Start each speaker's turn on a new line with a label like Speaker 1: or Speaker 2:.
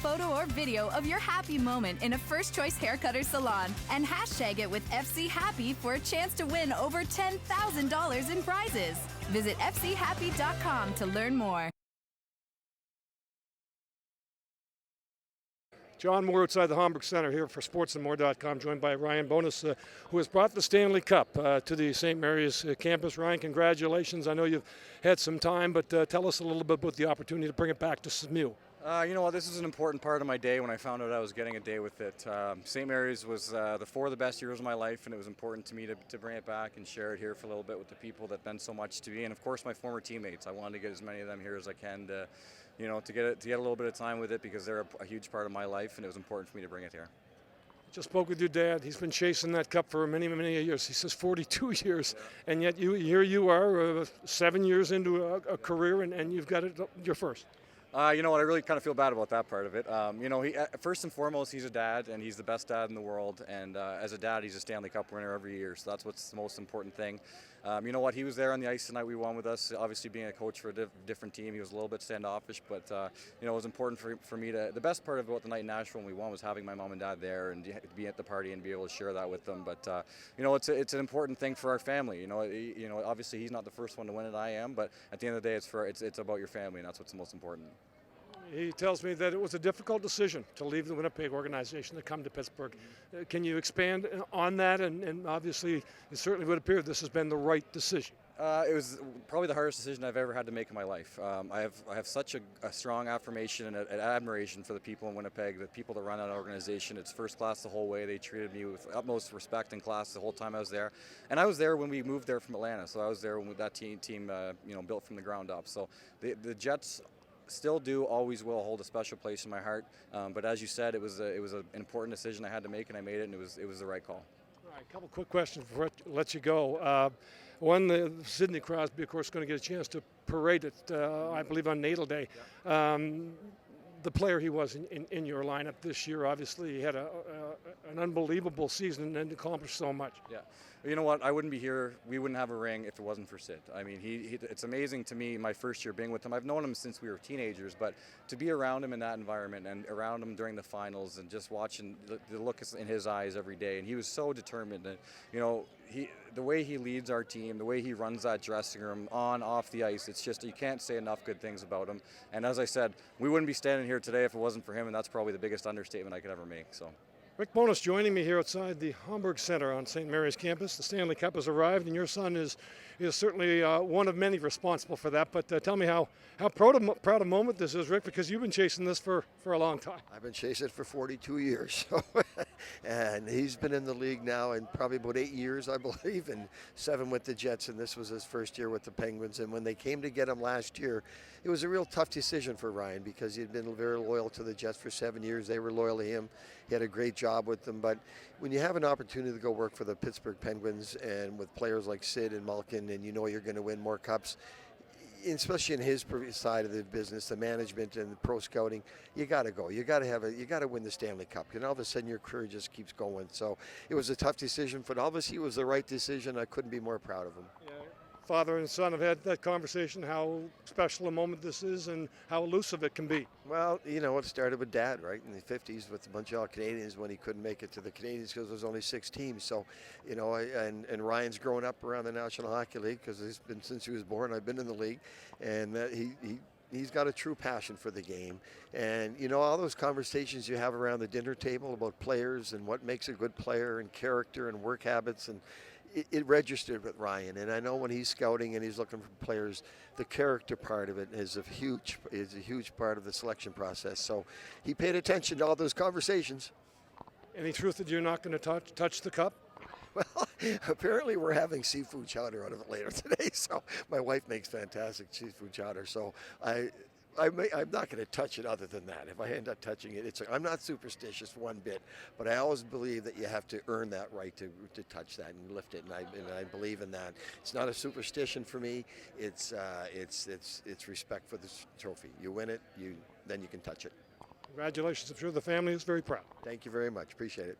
Speaker 1: photo or video of your happy moment in a First Choice Haircut or salon and hashtag it with FC Happy for a chance to win over $10,000 in prizes. Visit fchappy.com to learn more.
Speaker 2: John Moore outside the Homburg Center here for sportsandmore.com, joined by Ryan Bowness, who has brought the Stanley Cup to the St. Mary's campus. Ryan, congratulations. I know you've had some time, but tell us a little bit about the opportunity to bring it back to SMU.
Speaker 3: You know what, this is an important part of my day when I found out I was getting a day with it. St. Mary's was four of the best years of my life, and it was important to me to bring it back and share it here for a little bit with the people that meant so much to me, and of course my former teammates. I wanted to get as many of them here as I can to get a little bit of time with it, because they're a huge part of my life, and it was important for me to bring it here.
Speaker 2: Just spoke with your dad. He's been chasing that cup for many, many years. He says 42 years, and yet here you are, 7 years into a career, and you've got it your first.
Speaker 3: You know what, I really kind of feel bad about that part of it. He, first and foremost, he's a dad, and he's the best dad in the world, and as a dad, he's a Stanley Cup winner every year, so that's what's the most important thing. You know what, he was there on the ice tonight. We won with us. Obviously, being a coach for a different team, he was a little bit standoffish, but it was important for me to. The best part about the night in Nashville when we won was having my mom and dad there and be at the party and be able to share that with them. But it's an important thing for our family. Obviously he's not the first one to win it. I am, but at the end of the day, it's about your family, and that's what's the most important.
Speaker 2: He tells me that it was a difficult decision to leave the Winnipeg organization to come to Pittsburgh. Can you expand on that? And obviously, it certainly would appear this has been the right decision.
Speaker 3: It was probably the hardest decision I've ever had to make in my life. I have such a strong affirmation and an admiration for the people in Winnipeg, the people that run that organization. It's first class the whole way. They treated me with utmost respect and class the whole time I was there. And I was there when we moved there from Atlanta, so I was there when that team built from the ground up. So the Jets still always will hold a special place in my heart. But as you said, it was an important decision I had to make, and I made it, and it was the right call.
Speaker 2: All right, a couple quick questions before I let you go. One, the Sidney Crosby, of course, going to get a chance to parade it, I believe, on Natal Day. The player he was in your lineup this year, obviously, he had an unbelievable season and accomplished so much.
Speaker 3: Yeah. You know what? I wouldn't be here. We wouldn't have a ring if it wasn't for Sid. I mean, it's amazing to me, my first year being with him. I've known him since we were teenagers, but to be around him in that environment and around him during the finals and just watching the look in his eyes every day, and he was so determined. And, the way he leads our team, the way he runs that dressing room on, off the ice, it's just, you can't say enough good things about him. And as I said, we wouldn't be standing here today if it wasn't for him, and that's probably the biggest understatement I could ever make. So.
Speaker 2: Rick Bowness joining me here outside the Homburg Center on St. Mary's campus. The Stanley Cup has arrived, and your son is certainly one of many responsible for that. But tell me how proud a moment this is, Rick, because you've been chasing this for a long time.
Speaker 4: I've been chasing it for 42 years. And he's been in the league now in probably about 8 years, I believe, and 7 with the Jets, and this was his first year with the Penguins. And when they came to get him last year, it was a real tough decision for Ryan, because he'd been very loyal to the Jets for 7 years. They were loyal to him. He had a great job with them. But when you have an opportunity to go work for the Pittsburgh Penguins and with players like Sid and Malkin, and you're going to win more cups, especially in his side of the business, the management and the pro scouting, you got to go. You got to win the Stanley Cup. And all of a sudden your career just keeps going. So it was a tough decision, but obviously it was the right decision. I couldn't be more proud of him.
Speaker 2: Yeah. Father and son have had that conversation, how special a moment this is and how elusive it can be.
Speaker 4: Well, it started with Dad, right, in the 50s with the Montreal Canadiens when he couldn't make it to the Canadiens because there was only 6 teams. So, and Ryan's grown up around the National Hockey League because it's been since he was born. I've been in the league, and he's got a true passion for the game. And, all those conversations you have around the dinner table about players and what makes a good player and character and work habits, and it registered with Ryan. And I know when he's scouting and he's looking for players, the character part of it is a huge part of the selection process. So he paid attention to all those conversations.
Speaker 2: Any truth that you're not going to touch the cup?
Speaker 4: Well, apparently we're having seafood chowder out of it later today. So my wife makes fantastic seafood chowder. So I'm not going to touch it other than that. If I end up touching it, I'm not superstitious one bit, but I always believe that you have to earn that right to touch that and lift it, and I believe in that. It's not a superstition for me. It's respect for the trophy. You win it, then you can touch it.
Speaker 2: Congratulations. I'm sure the family is very proud.
Speaker 4: Thank you very much. Appreciate it.